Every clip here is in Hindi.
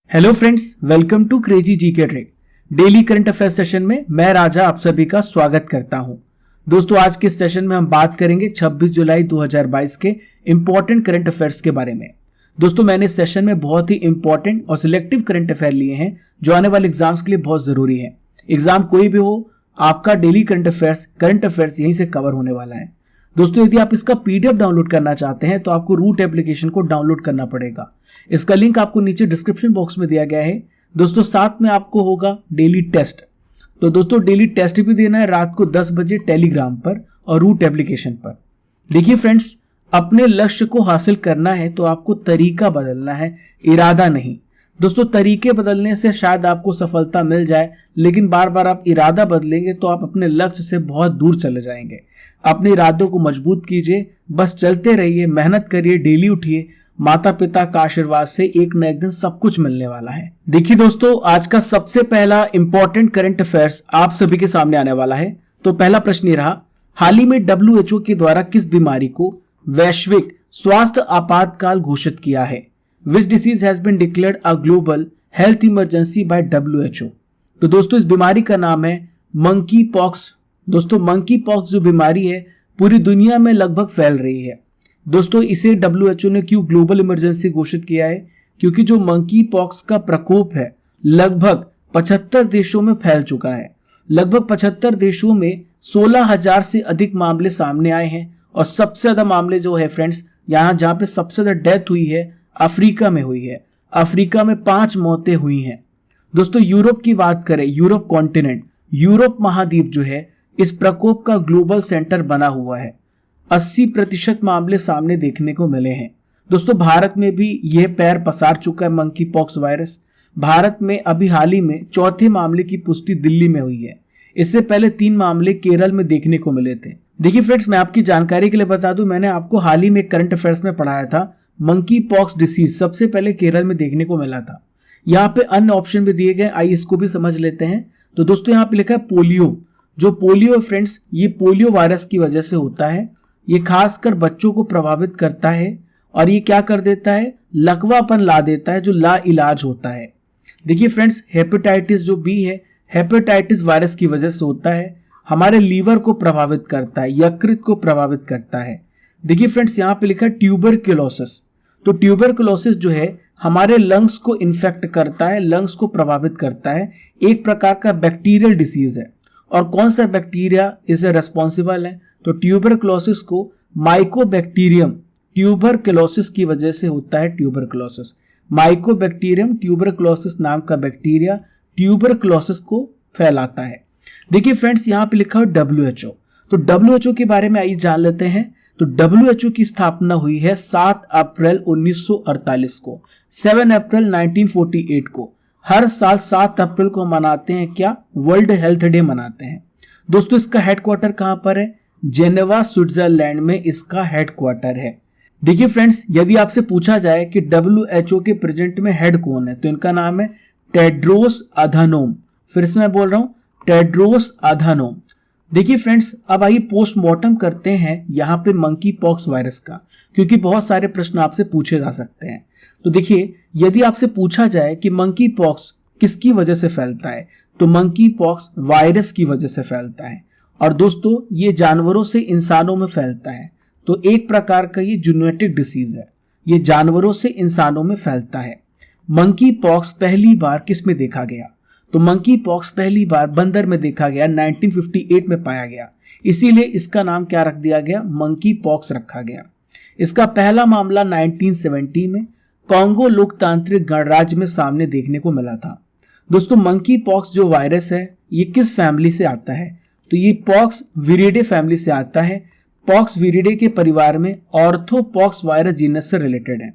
Hello friends, welcome to crazy GK trick. Daily current affair session में मैं राजा आप सभी का स्वागत करता हूं। दोस्तों, आज के सेशन में हम बात करेंगे 26 जुलाई 2022 के इंपॉर्टेंट करंट अफेयर्स के बारे में। दोस्तों, मैंने इस सेशन में बहुत ही इंपॉर्टेंट और सिलेक्टिव करंट अफेयर लिए हैं जो आने वाले एग्जाम्स के लिए बहुत जरूरी है। एग्जाम कोई भी हो, आपका डेली करंट अफेयर्स यहीं से कवर होने वाला है। दोस्तों, यदि आप इसका पीडीएफ डाउनलोड करना चाहते हैं तो आपको रूट एप्लीकेशन को डाउनलोड करना पड़ेगा। इसका लिंक आपको नीचे डिस्क्रिप्शन बॉक्स में दिया गया है। दोस्तों, साथ में आपको होगा डेली टेस्ट। तो दोस्तों, डेली टेस्ट भी देना है रात को 10 बजे टेलीग्राम पर और रूट एप्लीकेशन पर। देखिए फ्रेंड्स, अपने लक्ष्य को हासिल करना है तो आपको तरीका बदलना है, इरादा नहीं। दोस्तों, तरीके बदलने से शायद आपको सफलता मिल जाए, लेकिन बार बार आप इरादा बदलेंगे तो आप अपने लक्ष्य से बहुत दूर चले जाएंगे। अपने इरादों को मजबूत कीजिए, बस चलते रहिए, मेहनत करिए, डेली उठिए। माता पिता का आशीर्वाद से एक न एक दिन सब कुछ मिलने वाला है। देखिए दोस्तों, आज का सबसे पहला इंपॉर्टेंट करंट अफेयर्स आप सभी के सामने आने वाला है। तो पहला प्रश्न ये रहा, हाल ही में WHO के द्वारा किस बीमारी को वैश्विक स्वास्थ्य आपातकाल घोषित किया है? Which disease has been declared a global health emergency by WHO? तो दोस्तों, इस बीमारी का नाम है मंकी पॉक्स। दोस्तों, मंकी पॉक्स जो बीमारी है पूरी दुनिया में लगभग फैल रही है। दोस्तों, इसे WHO ने क्यों ग्लोबल इमरजेंसी घोषित किया है? क्योंकि जो मंकी पॉक्स का प्रकोप है लगभग 75 देशों में फैल चुका है। लगभग 75 देशों में 16,000 से अधिक मामले सामने आए हैं और सबसे ज्यादा मामले जो है फ्रेंड्स, जहां पे सबसे ज्यादा डेथ हुई है अफ्रीका में हुई है। अफ्रीका में 5 मौतें हुई हैं। दोस्तों, यूरोप की बात करें, यूरोप कॉन्टिनेंट, यूरोप महाद्वीप जो है इस प्रकोप का ग्लोबल सेंटर बना हुआ है। 80% मामले सामने देखने को मिले हैं। दोस्तों, भारत में भी यह पैर पसार चुका है मंकी पॉक्स वायरस। भारत में अभी हाल ही में चौथे मामले की पुष्टि दिल्ली में हुई है। इससे पहले 3 मामले केरल में देखने को मिले थे। देखिए फ्रेंड्स, मैं आपकी जानकारी के लिए बता दूं, मैंने आपको हाल ही में करंट अफेयर्स में पढ़ाया था मंकी पॉक्स डिसीज सबसे पहले केरल में देखने को मिला था। यहाँ पे अन्य ऑप्शन भी दिए गए, आइए इसको भी समझ लेते हैं। तो दोस्तों, यहाँ पे लिखा है पोलियो। जो पोलियो फ्रेंड्स, ये पोलियो वायरस की वजह से होता है। ये खासकर बच्चों को प्रभावित करता है और ये क्या कर देता है, लकवापन ला देता है जो ला इलाज होता है। देखिए फ्रेंड्स, हेपेटाइटिस जो बी है, हेपेटाइटिस वायरस की वजह से होता है। हमारे लीवर को प्रभावित करता है, यकृत को प्रभावित करता है। देखिए फ्रेंड्स, यहाँ पे लिखा है ट्यूबरक्लोसिस। तो ट्यूबरक्लोसिस जो है हमारे लंग्स को इन्फेक्ट करता है, लंग्स को प्रभावित करता है। एक प्रकार का बैक्टीरियल डिसीज है। और कौन सा बैक्टीरिया इसे रेस्पॉन्सिबल है? तो ट्यूबरक्लोसिस को माइकोबैक्टीरियम ट्यूबरक्लोसिस की वजह से होता है। ट्यूबरक्लोसिस, माइकोबैक्टीरियम ट्यूबरक्लोसिस नाम का बैक्टीरिया ट्यूबरक्लोसिस को फैलाता है। देखिए फ्रेंड्स, यहाँ पे लिखा है WHO। तो WHO के बारे में आइए जान लेते हैं। तो WHO की स्थापना हुई है 7 अप्रैल 1948 को, 7 अप्रैल 1948 को। हर साल 7 अप्रैल को मनाते हैं क्या? वर्ल्ड हेल्थ डे मनाते हैं। दोस्तों, इसका हेडक्वार्टर कहां पर है? जेनेवा, स्विट्जरलैंड में इसका हेडक्वार्टर है। देखिए फ्रेंड्स, यदि आपसे पूछा जाए कि WHO के प्रेजेंट में हेड कौन है, तो इनका नाम है टेड्रोस अधानोम। फिर से मैं बोल रहा हूं, टेड्रोस अधानोम। देखिए फ्रेंड्स, अब आइए पोस्टमार्टम करते हैं यहाँ पे मंकी पॉक्स वायरस का, क्योंकि बहुत सारे प्रश्न आपसे पूछे जा सकते हैं। तो देखिए, यदि आपसे पूछा जाए कि मंकी पॉक्स किसकी वजह से फैलता है, तो मंकी पॉक्स वायरस की वजह से फैलता है। और दोस्तों, ये जानवरों से इंसानों में फैलता है। तो एक प्रकार का ये जूनोटिक डिसीज है, ये जानवरों से इंसानों में फैलता है। मंकी पॉक्स पहली बार किस में देखा गया? तो मंकी पॉक्स पहली बार बंदर में देखा गया, 1958 में पाया गया। इसीलिए इसका नाम क्या रख दिया गया? मंकी पॉक्स रखा गया। इसका पहला मामला 1970 में कॉन्गो लोकतांत्रिक गणराज्य में सामने देखने को मिला था। दोस्तों, मंकी पॉक्स जो वायरस है ये किस फैमिली से आता है? तो ये पॉक्स विरिडे फैमिली से आता है। पॉक्स विरिडे के परिवार में ऑर्थोपॉक्स वायरस जीनस से रिलेटेड है।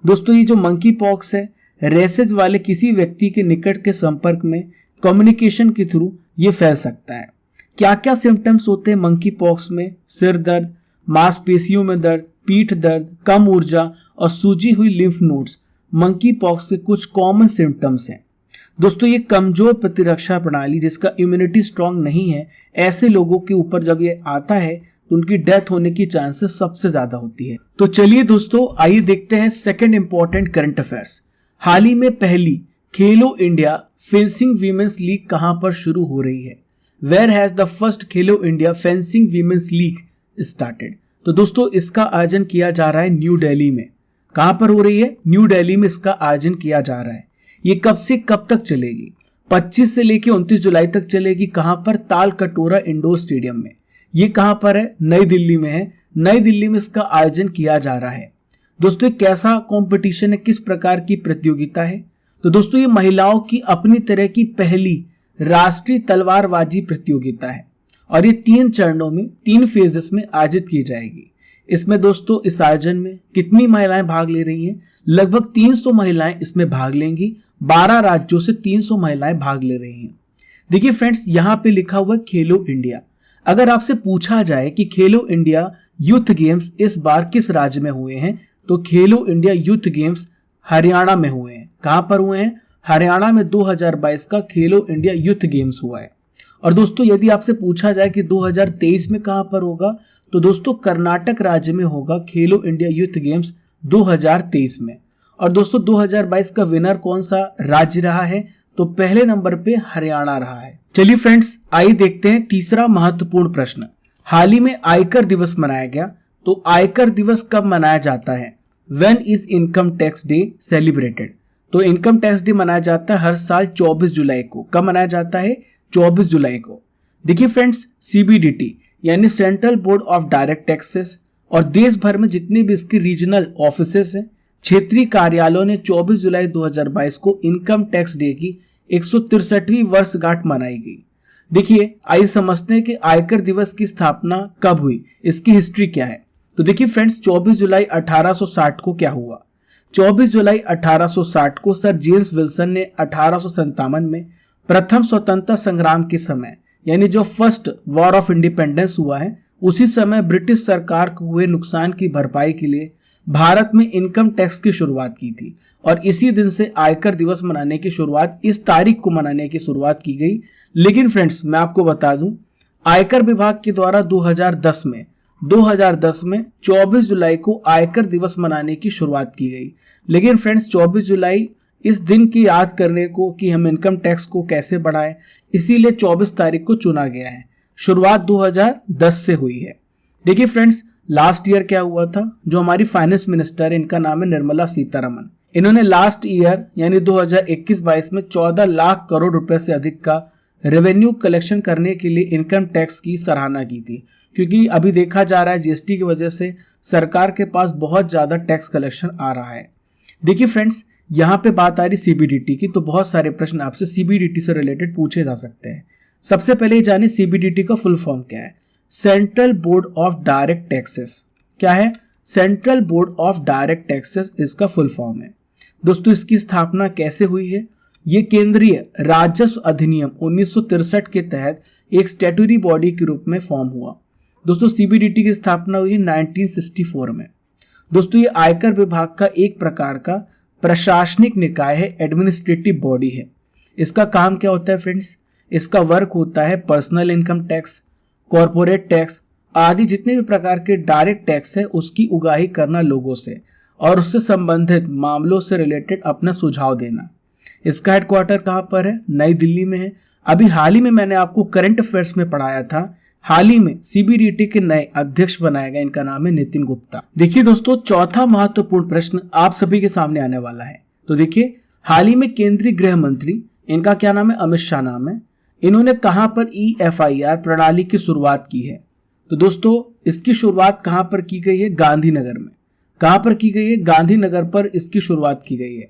दोस्तों, ये जो मंकी पॉक्स है रेसेज वाले किसी व्यक्ति के निकट के संपर्क में कम्युनिकेशन के थ्रू ये फैल सकता है। क्या क्या सिम्टम्स होते हैं मंकी पॉक्स में? सिर दर्द, मांसपेशियों में दर्द, पीठ दर्द, कम ऊर्जा और सूजी हुई लिम्फ नोड्स मंकी पॉक्स के कुछ कॉमन सिम्टम्स हैं। दोस्तों, ये कमजोर प्रतिरक्षा प्रणाली जिसका इम्यूनिटी स्ट्रांग नहीं है, ऐसे लोगों के ऊपर जब ये आता है तो उनकी डेथ होने की चांसेस सबसे ज्यादा होती है। तो चलिए दोस्तों, आइए देखते हैं सेकंड इंपॉर्टेंट करंट अफेयर्स। हाल ही में पहली खेलो इंडिया फेंसिंग वीमेंस लीग कहां पर शुरू हो रही है? Where has the first Khelo India fencing women's league started? तो दोस्तों इसका आयोजन किया जा रहा है न्यू दिल्ली में। कहां पर हो रही है? न्यू दिल्ली में इसका आयोजन किया जा रहा है। ये कब से कब तक चलेगी? 25 से लेकर 29 जुलाई तक चलेगी। कहां पर? ताल कटोरा इंडोर स्टेडियम में। ये कहां पर है? नई दिल्ली में है। नई दिल्ली में इसका आयोजन किया जा रहा है। दोस्तों ये कैसा कंपटीशन है, किस प्रकार की प्रतियोगिता है? तो दोस्तों ये महिलाओं की अपनी तरह की पहली राष्ट्रीय तलवारबाजी प्रतियोगिता है और ये 3 चरणों में 3 फेजेस में आयोजित की जाएगी। इसमें दोस्तों इस आयोजन में कितनी महिलाएं भाग ले रही हैं? लगभग 300 महिलाएं इसमें भाग लेंगी। 12 राज्यों से 300 महिलाएं भाग ले रही हैं। देखिए फ्रेंड्स, यहां पे लिखा हुआ है खेलो इंडिया। अगर आपसे पूछा जाए कि खेलो इंडिया यूथ गेम्स इस बार किस राज्य में हुए हैं, तो खेलो इंडिया यूथ गेम्स हरियाणा में हुए हैं। कहां पर हुए हैं? हरियाणा में 2022 का खेलो इंडिया यूथ गेम्स हुआ है। और दोस्तों यदि आपसे पूछा जाए कि 2023 में कहां पर होगा, तो दोस्तों कर्नाटक राज्य में होगा खेलो इंडिया यूथ गेम्स 2023 में। और दोस्तों 2022 का विनर कौन सा राज्य रहा है? तो पहले नंबर पे हरियाणा रहा है। चलिए फ्रेंड्स, आइए देखते हैं तीसरा महत्वपूर्ण प्रश्न। हाल ही में आयकर दिवस मनाया गया, तो आयकर दिवस कब मनाया जाता है? When is income tax day celebrated? तो इनकम टैक्स डे मनाया जाता है हर साल 24 जुलाई को। कब मनाया जाता है? 24 जुलाई को। देखिए फ्रेंड्स, सीबीडीटी यानी central board of direct taxes और देश भर में जितने भी इसके रीजनल ऑफिसेस हैं, क्षेत्रीय कार्यालयों ने 24 जुलाई 2022 को इनकम टैक्स डे की 163वीं वर्षगांठ मनाई गई। देखिए आइए समझते हैं कि आयकर दिवस की स्थापना कब हुई, इसकी हिस्ट्री क्या है। तो देखिए फ्रेंड्स, 24 जुलाई 1860 को क्या हुआ? 24 जुलाई 1860 को सर जेम्स विल्सन ने 1857 में प्रथम स्वतंत्रता संग्राम के समय, यानी जो फर्स्ट वॉर ऑफ इंडिपेंडेंस हुआ है, उसी समय ब्रिटिश सरकार को हुए नुकसान की भरपाई के लिए भारत में इनकम टैक्स की शुरुआत की थी। और इसी दिन से आयकर दिवस मनाने की शुरुआत, इस तारीख को मनाने की शुरुआत की गई। लेकिन फ्रेंड्स मैं आपको बता दूं, आयकर विभाग के द्वारा 2010 में 24 जुलाई को आयकर दिवस मनाने की शुरुआत की गई। लेकिन फ्रेंड्स 24 जुलाई इस दिन की याद करने को कि हम इनकम टैक्स को कैसे बढ़ाएं, इसीलिए 24 तारीख को चुना गया है। शुरुआत 2010 से हुई है। देखिए फ्रेंड्स, लास्ट ईयर क्या हुआ था? जो हमारी फाइनेंस मिनिस्टर है, इनका नाम है निर्मला सीतारमण। इन्होंने लास्ट ईयर यानी 2021-22 में 14 लाख करोड़ रुपए से अधिक का रेवेन्यू कलेक्शन करने के लिए इनकम टैक्स की सराहना की थी, क्योंकि अभी देखा जा रहा है जीएसटी की वजह से सरकार के पास बहुत ज्यादा टैक्स कलेक्शन आ रहा है। देखिए फ्रेंड्स, यहाँ पे बात आ रही सीबीडीटी की, तो बहुत सारे प्रश्न आपसे सीबीडीटी से रिलेटेड पूछे जा सकते हैं। सबसे पहले जानिए सीबीडीटी का फुल फॉर्म क्या है। Central board of direct taxes. क्या है? Central board of direct taxes इसका फुल फॉर्म है। दोस्तों इसकी स्थापना कैसे हुई है? ये केंद्रीय राजस्व अधिनियम 1963 के तहत एक स्टैट्यूटरी बॉडी के रूप में फॉर्म हुआ। दोस्तों सीबीडीटी की स्थापना हुई 1964 में। दोस्तों ये आयकर विभाग का एक प्रकार का प्रशासनिक निकाय है, एडमिनिस्ट्रेटिव बॉडी है। इसका काम क्या होता है फ्रेंड्स? इसका वर्क होता है personal income tax, corporate tax आदि जितने भी प्रकार के डायरेक्ट टैक्स है उसकी उगाही करना लोगों से और उससे संबंधित मामलों से रिलेटेड अपना सुझाव देना। इसका हेडक्वार्टर कहां पर है? नई दिल्ली में है। अभी हाल ही में मैंने आपको करंट अफेयर्स में पढ़ाया था, हाल ही में सीबीडीटी के नए अध्यक्ष बनाया गया, इनका नाम है नितिन गुप्ता। देखिए दोस्तों, चौथा महत्वपूर्ण प्रश्न आप सभी के सामने आने वाला है। तो देखिए, हाल ही में केंद्रीय गृह मंत्री, इनका क्या नाम है? अमित शाह नाम है। इन्होंने कहां पर EFIR प्रणाली की शुरुआत की है? तो दोस्तों इसकी शुरुआत कहां पर की गई है? गांधीनगर में। कहां पर की गई है? गांधीनगर पर इसकी शुरुआत की गई है।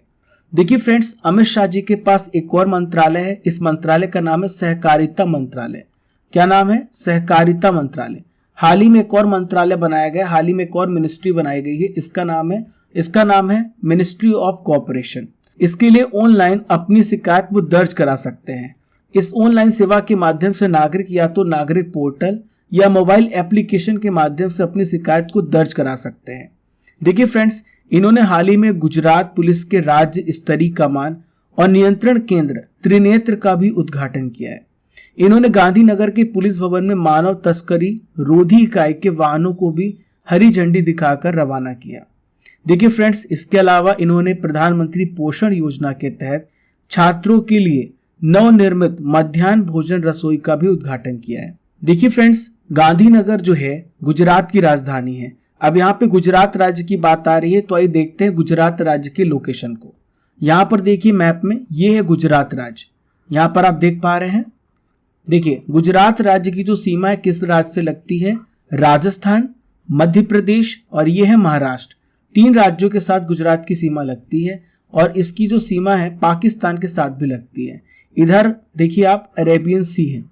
देखिए फ्रेंड्स, अमित शाह जी के पास एक और मंत्रालय है। इस मंत्रालय का नाम है सहकारिता मंत्रालय। क्या नाम है? सहकारिता मंत्रालय। हाल ही में एक और मंत्रालय बनाया गया, हाल ही में एक और मिनिस्ट्री बनाई गई है। इसका नाम है मिनिस्ट्री ऑफ कोऑपरेशन। इसके लिए ऑनलाइन अपनी शिकायत वो दर्ज करा सकते हैं। इस ऑनलाइन सेवा के माध्यम से नागरिक या तो नागरिक पोर्टल या मोबाइल एप्लीकेशन के माध्यम से अपनी शिकायत को दर्ज करा सकते हैं। देखिए फ्रेंड्स, इन्होंने हाल ही में गुजरात पुलिस के राज्य स्तरीय कमान और नियंत्रण केंद्र त्रिनेत्र का भी उद्घाटन किया है। इन्होंने गांधीनगर के पुलिस भवन में मानव तस्करी रोधी इकाई के वाहनों को भी हरी झंडी दिखाकर रवाना किया। देखिए फ्रेंड्स, इसके अलावा इन्होंने प्रधानमंत्री पोषण योजना के तहत छात्रों के लिए नवनिर्मित मध्याह्न भोजन रसोई का भी उद्घाटन किया है। देखिए फ्रेंड्स, गांधीनगर जो है गुजरात की राजधानी है। अब यहाँ पे गुजरात राज्य की बात आ रही है, तो आइए देखते हैं गुजरात राज्य के लोकेशन को। यहाँ पर देखिए मैप में, ये है गुजरात राज्य। यहाँ पर आप देख पा रहे हैं, देखिए गुजरात राज्य की जो सीमा है किस राज्य से लगती है, राजस्थान, मध्य प्रदेश और ये है महाराष्ट्र। 3 राज्यों के साथ गुजरात की सीमा लगती है और इसकी जो सीमा है पाकिस्तान के साथ भी लगती है। इधर देखिए आप, अरेबियन सी है।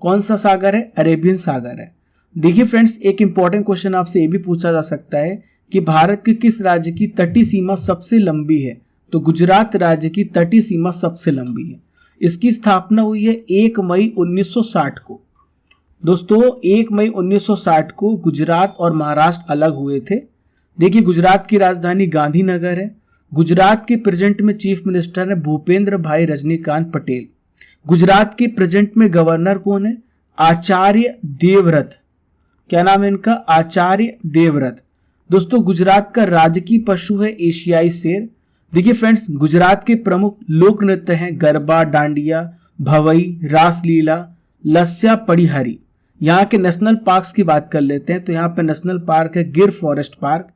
कौन सा सागर है? अरेबियन सागर है। देखिए फ्रेंड्स, एक इंपॉर्टेंट क्वेश्चन आपसे ये भी पूछा जा सकता है कि भारत के किस राज्य की तटीय सीमा सबसे लंबी है? तो गुजरात राज्य की तटीय सीमा सबसे लंबी है। इसकी स्थापना हुई है 1 मई 1960 को। दोस्तों 1 मई 1960 को गुजरात और महाराष्ट्र अलग हुए थे। देखिए गुजरात की राजधानी गांधीनगर है। गुजरात के प्रेजेंट में चीफ मिनिस्टर है भूपेंद्र भाई रजनीकांत पटेल। गुजरात के प्रेजेंट में गवर्नर कौन है? आचार्य देवव्रत। क्या नाम है इनका? आचार्य देवव्रत। दोस्तों गुजरात का राजकीय पशु है एशियाई शेर। देखिए फ्रेंड्स, गुजरात के प्रमुख लोक नृत्य हैं गरबा, डांडिया, भवई, रासलीला, लस्या, पड़िहारी। यहाँ के नेशनल पार्क्स की बात कर लेते हैं, तो यहाँ पे नेशनल पार्क है Gir forest park,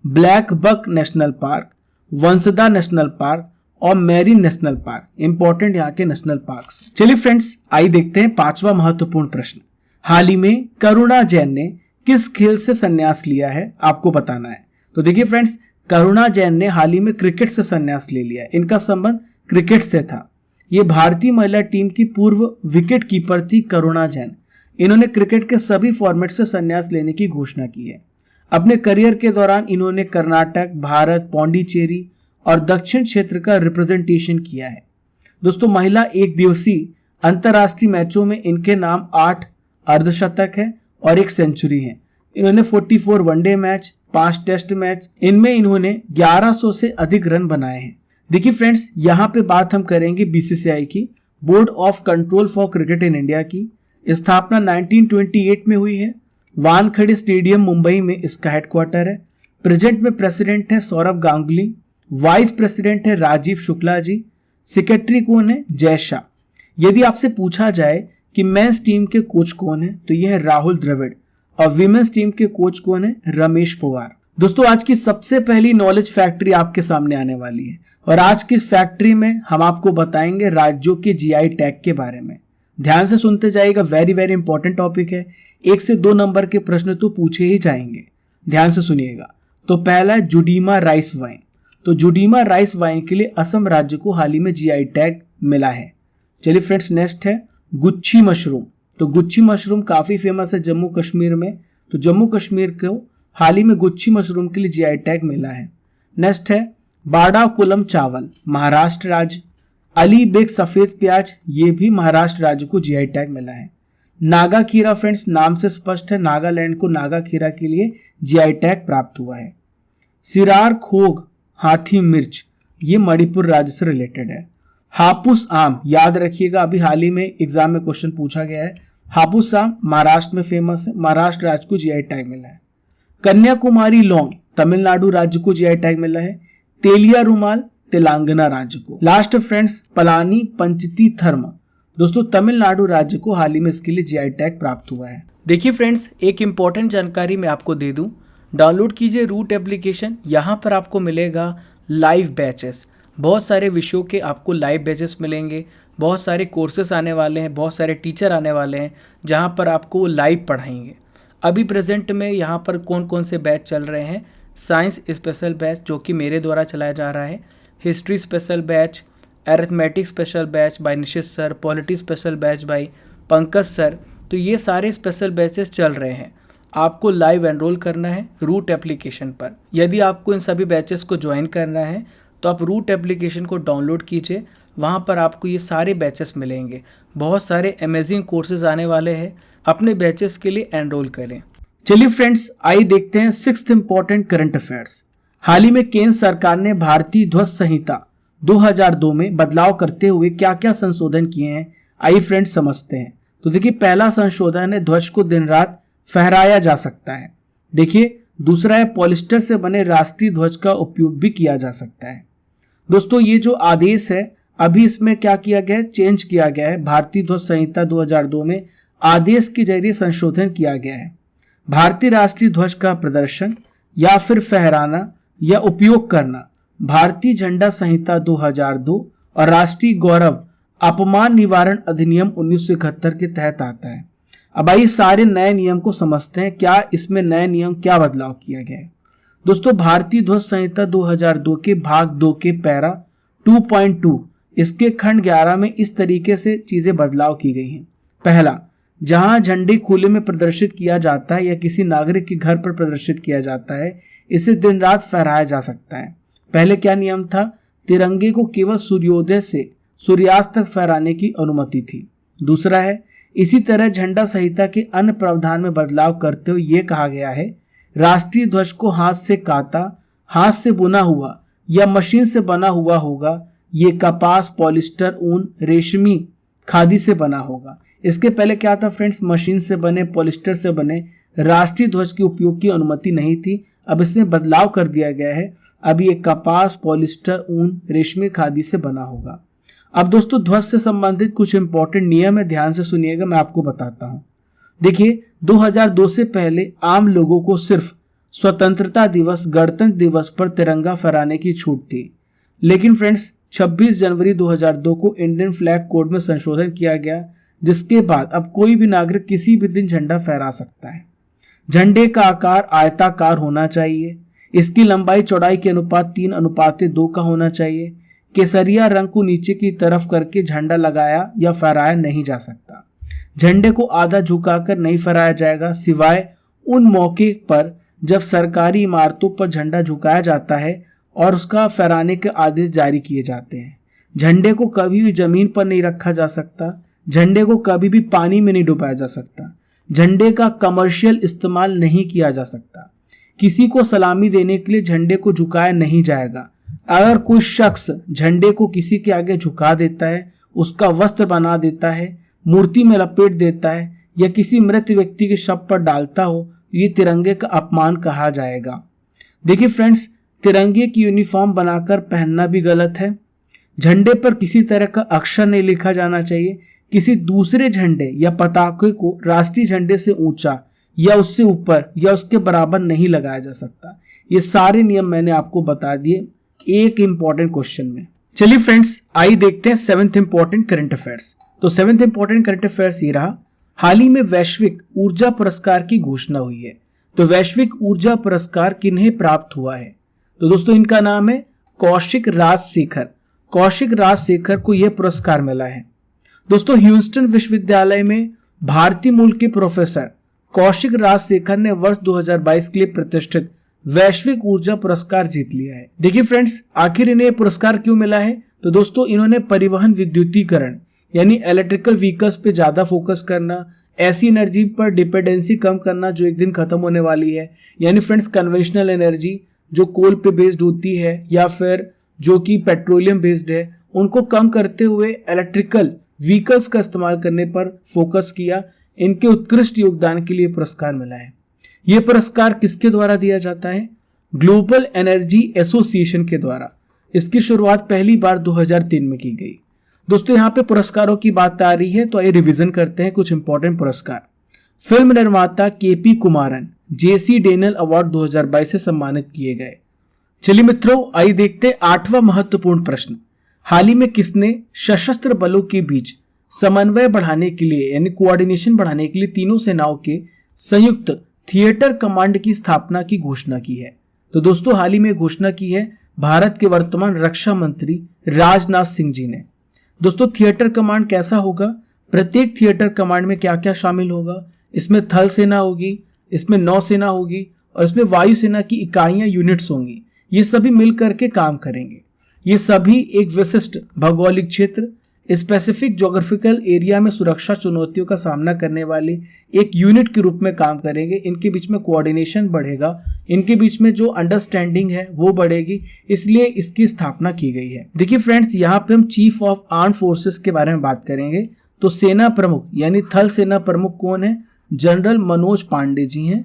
black buck national park, Vansda national park और मैरीन नेशनल पार्क। इंपॉर्टेंट यहाँ के नेशनल पार्क्स। चलिए फ्रेंड्स, आइए देखते हैं 5वां महत्वपूर्ण प्रश्न। हाल ही में करुणा जैन ने किस खेल से संन्यास लिया है? आपको बताना है। तो देखिए फ्रेंड्स, करुणा जैन ने हाल ही में क्रिकेट से संन्यास ले लिया है। इनका संबंध क्रिकेट से था। ये भारतीय महिला टीम की पूर्व विकेट कीपर थी करुणा जैन। इन्होंने क्रिकेट के सभी फॉर्मेट से संन्यास लेने की घोषणा की है। अपने करियर के दौरान इन्होंने कर्नाटक, भारत, पौंडीचेरी और दक्षिण क्षेत्र का रिप्रेजेंटेशन किया है। दोस्तों महिला एक दिवसीय अंतरराष्ट्रीय मैचों में इनके नाम 8 अर्धशतक है और 1 सेंचुरी है। इन्होंने 44 वनडे मैच, 5 टेस्ट मैच, इनमें इन्होंने 1100 से अधिक रन बनाए हैं। देखिए फ्रेंड्स, यहाँ पे बात हम करेंगे बीसीसीआई की, board of control for cricket in India की। स्थापना 1928 में हुई है। वानखेड़े स्टेडियम मुंबई में इसका हेडक्वार्टर है। प्रेजेंट में प्रेसिडेंट है सौरभ गांगुली, वाइस प्रेसिडेंट है राजीव शुक्ला जी, सेक्रेटरी कौन है? जय शाह। यदि आपसे पूछा जाए कि मेंस टीम के कोच कौन है, तो यह है राहुल द्रविड़ और विमेंस टीम के कोच कौन है? रमेश पवार। दोस्तों आज की सबसे पहली नॉलेज फैक्ट्री आपके सामने आने वाली है और आज की फैक्ट्री में हम आपको बताएंगे राज्यों के जीआई टैग के बारे में। ध्यान से सुनते जाइएगा, वेरी वेरी इंपॉर्टेंट टॉपिक है। 1 से 2 नंबर के प्रश्न तो पूछे ही जाएंगे, ध्यान से सुनिएगा। तो पहला है जुडीमा राइस वाइन। तो जुडीमा राइस वाइन के लिए असम राज्य को हाल ही में जीआई टैग मिला है। चलिए फ्रेंड्स, नेक्स्ट है गुच्छी मशरूम। तो गुच्छी मशरूम काफी फेमस है जम्मू कश्मीर में। तो जम्मू कश्मीर को हाल ही में गुच्छी मशरूम के लिए जीआई टैग मिला है। नेक्स्ट है बाड़ा कोलम चावल, महाराष्ट्र राज्य। अली बेग सफेद प्याज, ये भी महाराष्ट्र राज्य को जीआई टैग मिला है। नागा खीरा फ्रेंड्स, नाम से स्पष्ट है नागालैंड को नागा खीरा के लिए जीआई टैग प्राप्त हुआ है। सिरार खोग हाथी मिर्च, ये मणिपुर राज्य से रिलेटेड है। हापुस आम, याद रखिएगा अभी हाल ही में एग्जाम में क्वेश्चन पूछा गया है। हापुस आम महाराष्ट्र में फेमस है, महाराष्ट्र राज्य को जीआई टैग मिला है। कन्याकुमारी लौंग, तमिलनाडु राज्य को जीआई टैग मिला है। तेलिया रुमाल, तेलंगाना राज्य को। लास्ट फ्रेंड्स, पलानी पंचती थर्म, दोस्तों तमिलनाडु राज्य को हाल ही में इसके लिए जीआई टैग प्राप्त हुआ है। देखिए फ्रेंड्स, एक इंपॉर्टेंट जानकारी मैं आपको दे दूं, डाउनलोड कीजिए रूट एप्लीकेशन। यहाँ पर आपको मिलेगा लाइव बैचेस, बहुत सारे विषयों के आपको लाइव बैचेस मिलेंगे। बहुत सारे कोर्सेस आने वाले हैं, बहुत सारे टीचर आने वाले हैं जहाँ पर आपको लाइव पढ़ाएंगे। अभी प्रेजेंट में यहाँ पर कौन कौन से बैच चल रहे हैं? साइंस स्पेशल बैच जो कि मेरे द्वारा चलाया जा रहा है, history special batch, arithmetic special batch by Nishit sir, polity special batch by Pankaj sir. तो ये सारे स्पेशल बैचेस चल रहे हैं। आपको लाइव एनरोल करना है रूट एप्लीकेशन पर। यदि आपको इन सभी बैचेस को ज्वाइन करना है तो आप रूट एप्लीकेशन को डाउनलोड कीजिए, वहाँ पर आपको ये सारे बैचेस मिलेंगे। बहुत सारे अमेजिंग कोर्सेज आने वाले हैं, अपने बैचेस के लिए एनरोल करें। चलिए फ्रेंड्स, आइए देखते हैं 6th इंपॉर्टेंट करंट अफेयर्स। हाल ही में केंद्र सरकार ने भारतीय ध्वज संहिता 2002 में बदलाव करते हुए क्या क्या संशोधन किए हैं, आइए फ्रेंड्स समझते हैं। तो देखिए, पहला संशोधन है ध्वज को दिन रात फहराया जा सकता है। देखिए, दूसरा है पॉलिस्टर से बने राष्ट्रीय ध्वज का उपयोग भी किया जा सकता है। दोस्तों ये जो आदेश है अभी इसमें क्या किया गया है, चेंज किया गया है। भारतीय ध्वज संहिता 2002 में आदेश के जरिए संशोधन किया गया है। भारतीय राष्ट्रीय ध्वज का प्रदर्शन या फिर फहराना या उपयोग करना भारतीय झंडा संहिता 2002 और राष्ट्रीय गौरव अपमान निवारण अधिनियम 1971 के तहत आता है। अब आइए सारे नए नियम को समझते हैं। क्या इसमें नए नियम, क्या बदलाव किया गया है। दोस्तों, भारतीय ध्वज संहिता 2002 के भाग 2 के पैरा 2.2 इसके खंड 11 में इस तरीके से चीजें बदलाव की गई हैं। पहला, जहां झंडे खुले में प्रदर्शित किया जाता है या किसी नागरिक के घर पर प्रदर्शित किया जाता है, इसे दिन रात फहराया जा सकता है। पहले क्या नियम था, तिरंगे को केवल सूर्योदय से सूर्यास्त तक फहराने की अनुमति थी। दूसरा है, इसी तरह झंडा संहिता के अन्य प्रावधान में बदलाव करते हुए यह कहा गया है, राष्ट्रीय ध्वज को हाथ से काता, हाथ से बुना हुआ या मशीन से बना हुआ होगा। ये कपास, पॉलिस्टर, ऊन, रेशमी, खादी से बना होगा। इसके पहले क्या था फ्रेंड्स, मशीन से बने, पॉलिस्टर से बने राष्ट्रीय ध्वज के उपयोग की अनुमति नहीं थी। अब इसमें बदलाव कर दिया गया है, अब ये कपास, पॉलिस्टर, ऊन, रेशमी, खादी से बना होगा। अब दोस्तों, ध्वज से संबंधित कुछ इंपॉर्टेंट नियम है, ध्यान से सुनिएगा, मैं आपको बताता हूं। देखिए, 2002 से पहले आम लोगों को सिर्फ स्वतंत्रता दिवस, गणतंत्र दिवस पर तिरंगा फहराने की छूट थी। लेकिन फ्रेंड्स, 26 जनवरी 2002 को इंडियन फ्लैग कोड में संशोधन किया गया, जिसके बाद अब कोई भी नागरिक किसी भी दिन झंडा फहरा सकता है। झंडे का आकार आयताकार होना चाहिए। इसकी लंबाई चौड़ाई के अनुपात 3:2 का होना चाहिए। केसरिया रंग को नीचे की तरफ करके झंडा लगाया या फहराया नहीं जा सकता। झंडे को आधा झुकाकर नहीं फहराया जाएगा, सिवाय उन मौके पर जब सरकारी इमारतों पर झंडा झुकाया जाता है और उसका फहराने के आदेश जारी किए जाते हैं। झंडे को कभी भी जमीन पर नहीं रखा जा सकता। झंडे को कभी भी पानी में नहीं डुबाया जा सकता। झंडे का कमर्शियल इस्तेमाल नहीं किया जा सकता। किसी को सलामी देने के लिए झंडे को झुकाया नहीं जाएगा। अगर कोई शख्स झंडे को किसी के आगे झुका देता है, उसका वस्त्र बना देता है, मूर्ति में लपेट देता है या किसी मृत व्यक्ति के शव पर डालता हो, ये तिरंगे का अपमान कहा जाएगा। देखिए फ्रेंड्स, तिरंगे की यूनिफॉर्म बनाकर पहनना भी गलत है। झंडे पर किसी तरह का अक्षर नहीं लिखा जाना चाहिए। किसी दूसरे झंडे या पताके को राष्ट्रीय झंडे से ऊंचा या उससे ऊपर या उसके बराबर नहीं लगाया जा सकता। ये सारे नियम मैंने आपको बता दिए एक इंपॉर्टेंट क्वेश्चन में। चलिए फ्रेंड्स, आइए देखते हैं 7th इंपॉर्टेंट करंट अफेयर्स। तो 7th इंपॉर्टेंट करंट अफेयर्स ये रहा, हाल ही में वैश्विक ऊर्जा पुरस्कार की घोषणा हुई है। तो वैश्विक ऊर्जा पुरस्कार किन्हें प्राप्त हुआ है? तो दोस्तों, इनका नाम है कौशिक राजशेखर। कौशिक राजशेखर को यह पुरस्कार मिला है। दोस्तों, ह्यूस्टन विश्वविद्यालय में भारतीय मूल के प्रोफेसर कौशिक राजशेखर ने वर्ष 2022 के लिए प्रतिष्ठित वैश्विक ऊर्जा पुरस्कार जीत लिया है। देखिए फ्रेंड्स, आखिर इन्हें पुरस्कार क्यों मिला है? तो दोस्तों, इन्होंने परिवहन विद्युतीकरण यानी इलेक्ट्रिकल व्हीकल्स पे ज्यादा फोकस करना, ऐसी एनर्जी पर डिपेंडेंसी कम करना जो एक दिन खत्म होने वाली है, यानी फ्रेंड्स कन्वेंशनल एनर्जी जो कोल पे बेस्ड होती है या फिर जो कि पेट्रोलियम बेस्ड है, उनको कम करते हुए इलेक्ट्रिकल व्हीकल्स का इस्तेमाल करने पर फोकस किया। इनके उत्कृष्ट योगदान के लिए पुरस्कार मिला है। यह पुरस्कार किसके द्वारा दिया जाता है? ग्लोबल एनर्जी एसोसिएशन के द्वारा। इसकी शुरुआत पहली बार 2003 में की गई। दोस्तों, यहाँ पे पुरस्कारों की बात आ रही है तो आइए रिवीजन करते हैं कुछ इंपॉर्टेंट पुरस्कार। फिल्म निर्माता केपी कुमारन जेसी डेनियल अवार्ड 2022 से सम्मानित किए गए। चलिए मित्रों, आइए देखते हैं 8वां महत्वपूर्ण प्रश्न। हाल ही में किसने सशस्त्र बलों के बीच समन्वय बढ़ाने के लिए यानी कोऑर्डिनेशन बढ़ाने के लिए तीनों सेनाओं के संयुक्त थिएटर कमांड की स्थापना की घोषणा की है? तो दोस्तों, हाल ही में घोषणा की है भारत के वर्तमान रक्षा मंत्री राजनाथ सिंह जी ने। दोस्तों, थिएटर कमांड कैसा होगा? प्रत्येक थिएटर कमांड में क्या क्या शामिल होगा? इसमें थल सेना होगी, इसमें नौसेना होगी और इसमें वायुसेना की इकाइयां, यूनिट्स होंगी। ये सभी मिलकर के काम करेंगे। ये सभी एक विशिष्ट भौगोलिक क्षेत्र, स्पेसिफिक ज्योग्राफिकल एरिया में सुरक्षा चुनौतियों का सामना करने वाले एक यूनिट के रूप में काम करेंगे। इनके बीच में कोऑर्डिनेशन बढ़ेगा, इनके बीच में जो अंडरस्टैंडिंग है वो बढ़ेगी, इसलिए इसकी स्थापना की गई है। देखिए फ्रेंड्स, यहाँ पे हम चीफ ऑफ आर्म फोर्सेस के बारे में बात करेंगे। तो सेना प्रमुख यानी थल सेना प्रमुख कौन है? जनरल मनोज पांडे जी हैं।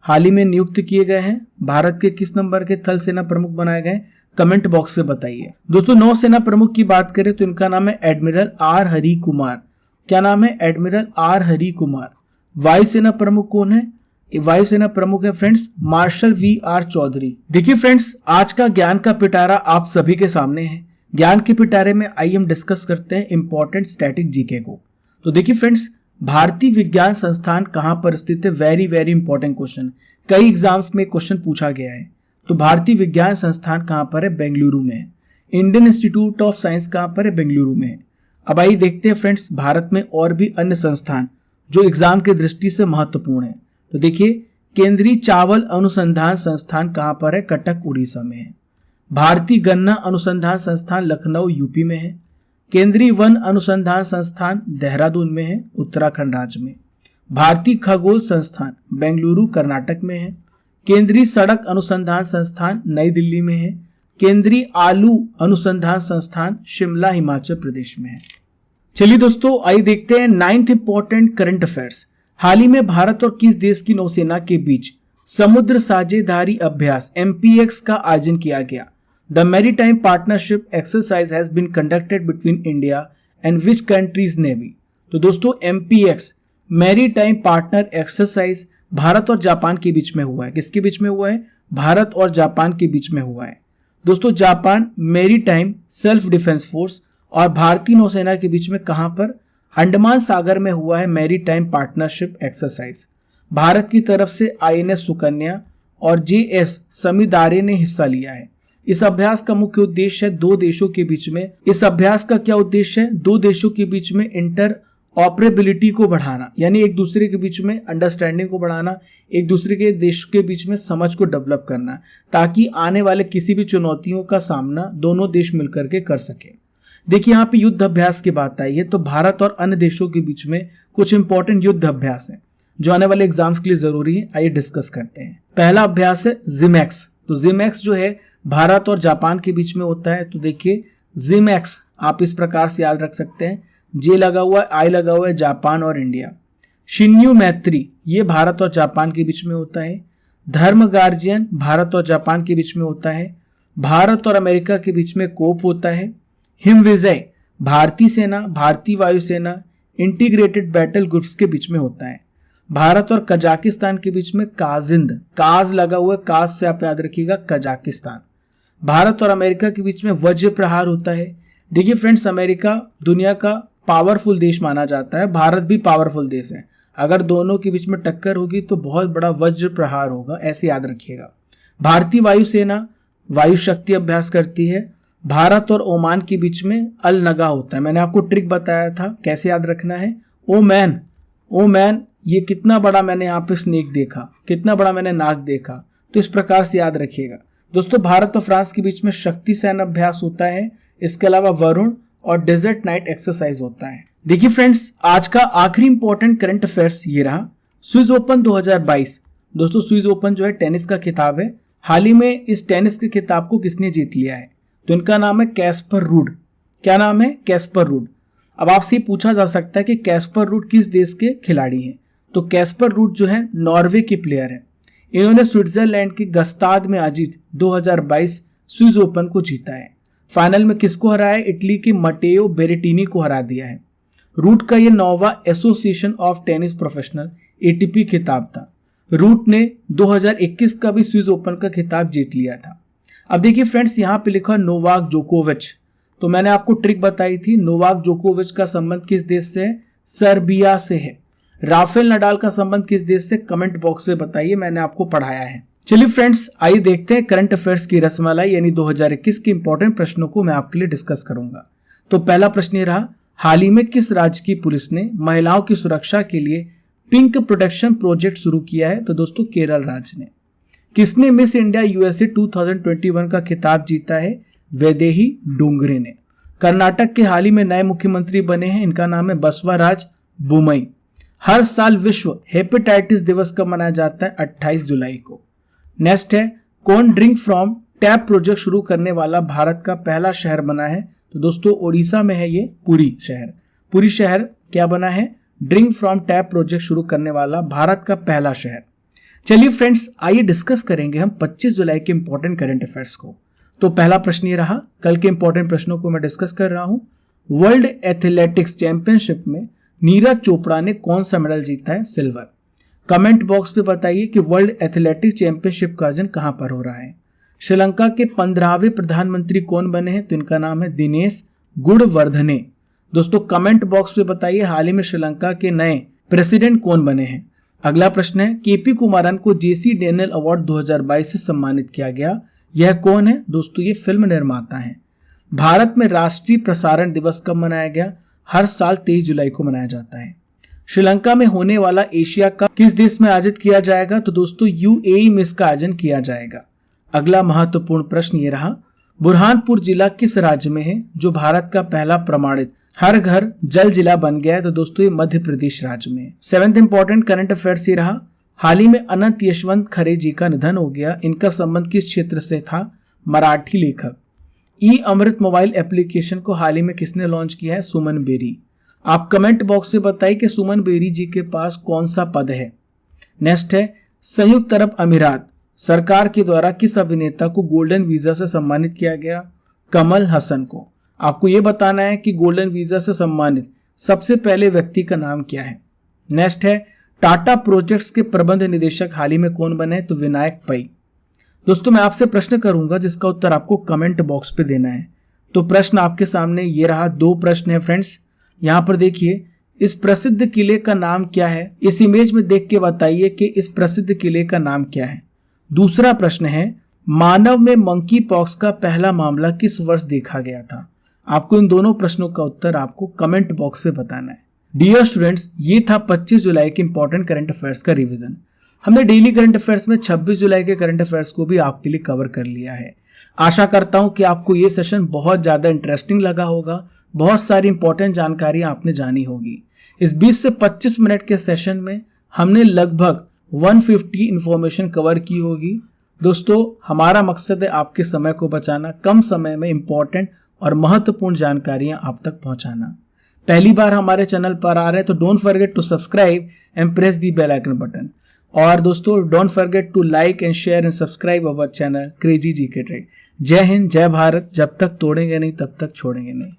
हाल ही में नियुक्त किए गए हैं। भारत के किस नंबर के थल सेना प्रमुख बनाए गए? कमेंट बॉक्स में बताइए। दोस्तों नौसेना प्रमुख की बात करें तो इनका नाम है एडमिरल आर हरि कुमार। क्या नाम है? Admiral R Hari Kumar. वायुसेना प्रमुख कौन है? वायुसेना प्रमुख है friends marshal V R Chaudhari. देखिए फ्रेंड्स, आज का ज्ञान का पिटारा आप सभी के सामने है। ज्ञान के पिटारे में आइए हम डिस्कस करते हैं इंपॉर्टेंट स्टैटिक जीके को। तो देखिए फ्रेंड्स, भारतीय विज्ञान संस्थान कहां पर स्थित है? वेरी वेरी इंपॉर्टेंट क्वेश्चन, कई एग्जाम्स में क्वेश्चन पूछा गया है। तो भारतीय विज्ञान संस्थान कहां पर है? बेंगलुरु में है। इंडियन इंस्टीट्यूट ऑफ साइंस कहां पर है? बेंगलुरु में है। अब आइए देखते हैं फ्रेंड्स, भारत में और भी अन्य संस्थान जो एग्जाम की दृष्टि से महत्वपूर्ण है। तो देखिए, केंद्रीय चावल अनुसंधान संस्थान कहां पर है? कटक उड़ीसा में है। भारतीय गन्ना अनुसंधान संस्थान लखनऊ यूपी में है। केंद्रीय वन अनुसंधान संस्थान देहरादून में है, उत्तराखंड राज्य में। भारतीय खगोल संस्थान बेंगलुरु कर्नाटक में है। केंद्रीय सड़क अनुसंधान संस्थान नई दिल्ली में है। केंद्रीय आलू अनुसंधान संस्थान शिमला हिमाचल प्रदेश में है। चलिए दोस्तों, आइए देखते हैं 9th इंपॉर्टेंट करंट अफेयर्स। हाल ही में भारत और किस देश की नौसेना के बीच समुद्र साझेदारी अभ्यास MPX का आयोजन किया गया? The maritime partnership exercise has been conducted between India and which countries navy? तो दोस्तों MPX maritime partner exercise Bharat और जापान के बीच में हुआ है। किसके बीच में हुआ है? भारत और जापान के बीच में हुआ है। दोस्तों Japan maritime self defence force और भारतीय नौसेना के बीच में कहां पर? अंडमान सागर में हुआ है मैरीटाइम पार्टनरशिप एक्सरसाइज। भारत की तरफ से INS सुकन्या और JS समिदारे ने हिस्सा लिया है। इस अभ्यास का मुख्य उद्देश्य है दो देशों के बीच में, इस अभ्यास का क्या उद्देश्य है? दो देशों के बीच में इंटर ऑपरेबिलिटी को बढ़ाना, यानी एक दूसरे के बीच में अंडरस्टैंडिंग को बढ़ाना, एक दूसरे के देश के बीच में समझ को डेवलप करना, ताकि आने वाले किसी भी चुनौतियों का सामना दोनों देश मिलकर के कर सके। देखिए यहाँ पे युद्ध अभ्यास की बात आई है, तो भारत और अन्य देशों के बीच में कुछ इंपॉर्टेंट युद्ध अभ्यास है जो आने वाले एग्जाम्स के लिए जरूरी है। आइए डिस्कस करते हैं। पहला अभ्यास है जिमैक्स। तो जिमैक्स जो है भारत और जापान के बीच में होता है। तो देखिए जिमैक्स आप इस प्रकार से याद रख सकते हैं, जे लगा हुआ है, आई लगा हुआ है, जापान और इंडिया। शिन्यू मैत्री ये भारत और जापान के बीच में होता है। धर्म गार्जियन भारत और जापान के बीच में होता है। भारत और अमेरिका के बीच में कोप होता है। हिम विजय भारतीय सेना, भारतीय वायुसेना, इंटीग्रेटेड बैटल ग्रुप्स के बीच में होता है। भारत और कजाकिस्तान के बीच में काजिंद, काज लगा हुआ है, काज से आप याद रखिएगा कजाकिस्तान। भारत और अमेरिका के बीच में वज्र प्रहार होता है। देखिए फ्रेंड्स, अमेरिका दुनिया का पावरफुल देश माना जाता है, भारत भी पावरफुल देश है। अगर दोनों के बीच में टक्कर होगी तो बहुत बड़ा वज्र प्रहार होगा, ऐसे याद रखिएगा। भारतीय वायुसेना वायु शक्ति अभ्यास करती है। भारत और ओमान के बीच में अल नगा होता है। मैंने आपको ट्रिक बताया था कैसे याद रखना है। ओ मैन ये कितना बड़ा मैंने यहाँ पे स्नेक देखा, कितना बड़ा मैंने नाग देखा, तो इस प्रकार से याद रखिएगा। दोस्तों भारत और फ्रांस के बीच में शक्ति सैन्य अभ्यास होता है। इसके अलावा वरुण और डेजर्ट नाइट एक्सरसाइज होता है। देखिए फ्रेंड्स, आज का आखिरी इंपॉर्टेंट करंट अफेयर्स ये रहा, स्विस ओपन 2022। दोस्तों स्विस ओपन जो है टेनिस का खिताब है। हाल ही में इस टेनिस के खिताब को किसने जीत लिया है? तो इनका नाम है कैस्पर रूड। क्या नाम है? Caspar rude. अब आपसे पूछा जा सकता है कि कैस्पर रूड किस देश के खिलाड़ी हैं? तो कैस्पर रूड जो है नॉर्वे के प्लेयर है। इन्होंने स्विट्जरलैंड की गस्ताद में आयोजित 2022 स्विस ओपन को जीता है। फाइनल में किसको हराया? इटली के मटेओ बेरेटिनी को हरा दिया है। रूट का ये 9वां association of tennis professional ATP खिताब था। रूट ने 2021 का भी स्विस ओपन का खिताब जीत लिया था। अब देखिए फ्रेंड्स, यहाँ पे लिखा नोवाक जोकोविच। तो मैंने आपको ट्रिक बताई थी, नोवाक जोकोविच का संबंध किस देश से है? सर्बिया से है। राफेल नडाल का संबंध किस देश से? कमेंट बॉक्स में बताइए, मैंने आपको पढ़ाया है। चलिए फ्रेंड्स, आइए देखते हैं करंट अफेयर्स की रसमलाई यानी 2021 के इंपॉर्टेंट प्रश्नों को मैं आपके लिए डिस्कस करूंगा। तो पहला प्रश्न ये रहा, हाल ही में किस राज्य की पुलिस ने महिलाओं की सुरक्षा के लिए पिंक प्रोटेक्शन प्रोजेक्ट शुरू किया है? तो दोस्तों केरल राज्य ने। किसने मिस इंडिया USA 2021 का खिताब जीता है? वैदेही डोंगरे ने। कर्नाटक के हाल ही में नए मुख्यमंत्री बने हैं, इनका नाम है बसवराज बोमई। हर साल विश्व हेपेटाइटिस दिवस कब मनाया जाता है? 28 जुलाई को। नेक्स्ट है, कौन ड्रिंक फ्रॉम टैप प्रोजेक्ट शुरू करने वाला भारत का पहला शहर बना है? तो दोस्तों उड़ीसा में है ये पुरी शहर। पुरी शहर क्या बना है? ड्रिंक फ्रॉम टैप प्रोजेक्ट शुरू करने वाला भारत का पहला शहर। चलिए फ्रेंड्स, आइए डिस्कस करेंगे हम 25 जुलाई के इंपॉर्टेंट करंट अफेयर्स को। तो पहला प्रश्न ये रहा, कल के इंपॉर्टेंट प्रश्नों को मैं डिस्कस कर रहा हूं। वर्ल्ड एथलेटिक्स चैंपियनशिप में नीरज चोपड़ा ने कौन सा मेडल जीता है? सिल्वर। कमेंट बॉक्स पे बताइए कि वर्ल्ड एथलेटिक्स चैंपियनशिप का आयोजन कहां पर हो रहा है। श्रीलंका के 15वें प्रधानमंत्री कौन बने हैं? तो इनका नाम है दिनेश गुणवर्धने। दोस्तों कमेंट बॉक्स पे बताइए हाल ही में श्रीलंका के नए प्रेसिडेंट कौन बने हैं। अगला प्रश्न है, केपी कुमारन को जेसी डैनियल अवार्ड 2022 से सम्मानित किया गया, यह कौन है? दोस्तों ये फिल्म निर्माता हैं। भारत में राष्ट्रीय प्रसारण दिवस कब मनाया गया? हर साल 23 जुलाई को मनाया जाता है। श्रीलंका में होने वाला एशिया कप किस देश में आयोजित किया जाएगा? तो दोस्तों यूएई में इसका आयोजन किया जाएगा। अगला महत्वपूर्ण प्रश्न ये रहा, बुरहानपुर जिला किस राज्य में है जो भारत का पहला प्रमाणित हर घर जल जिला बन गया है? तो दोस्तों ये मध्य प्रदेश राज्य में। 7th इंपॉर्टेंट करंट अफेयर्स ये रहा, हाल ही में अनंत यशवंत खरे जी का निधन हो गया, इनका संबंध किस क्षेत्र से था? मराठी लेखक। ई अमृत मोबाइल एप्लीकेशन को हाल ही में किसने लॉन्च किया है? सुमन बेरी। आप कमेंट बॉक्स से बताइए कि सुमन बेरी जी के पास कौन सा पद है। नेक्स्ट है, संयुक्त अरब अमीरात सरकार के द्वारा किस अभिनेता को गोल्डन वीजा से सम्मानित किया गया? कमल हसन को। आपको यह बताना है कि गोल्डन वीजा से सम्मानित सबसे पहले व्यक्ति का नाम क्या है। नेक्स्ट है, टाटा प्रोजेक्ट्स के प्रबंध निदेशक हाल ही में कौन बने? तो विनायक पै। दोस्तों मैं आपसे प्रश्न करूंगा जिसका उत्तर आपको कमेंट बॉक्स पे देना है। तो प्रश्न आपके सामने ये रहा, 2 प्रश्न है फ्रेंड्स। यहाँ पर देखिए, इस प्रसिद्ध किले का नाम क्या है? इस इमेज में देख के बताइए कि इस प्रसिद्ध किले का नाम क्या है। दूसरा प्रश्न है, मानव में मंकी पॉक्स का पहला मामला किस वर्ष देखा गया था? आपको इन दोनों प्रश्नों का उत्तर आपको कमेंट बॉक्स पे बताना है। डियर स्टूडेंट्स, ये था 25 जुलाई के इंपॉर्टेंट करंट अफेयर्स का रिवीजन। हमने डेली करंट अफेयर्स में 26 जुलाई के करंट अफेयर्स को भी आपके लिए कवर कर लिया है। आशा करता हूं कि आपको ये सेशन बहुत ज्यादा इंटरेस्टिंग लगा होगा, बहुत सारी इंपॉर्टेंट जानकारी आपने जानी होगी। इस 20 से 25 मिनट के सेशन में हमने लगभग 150 इंफॉर्मेशन कवर की होगी। दोस्तों हमारा मकसद है आपके समय को बचाना, कम समय में इंपॉर्टेंट और महत्वपूर्ण जानकारियां आप तक पहुंचाना। पहली बार हमारे चैनल पर आ रहे हैं तो don't forget to subscribe and press the bell icon button. और दोस्तों don't forget to like and share and subscribe our channel crazy GK trick. जय हिंद, जय भारत। जब तक तोड़ेंगे नहीं तब तक छोड़ेंगे नहीं।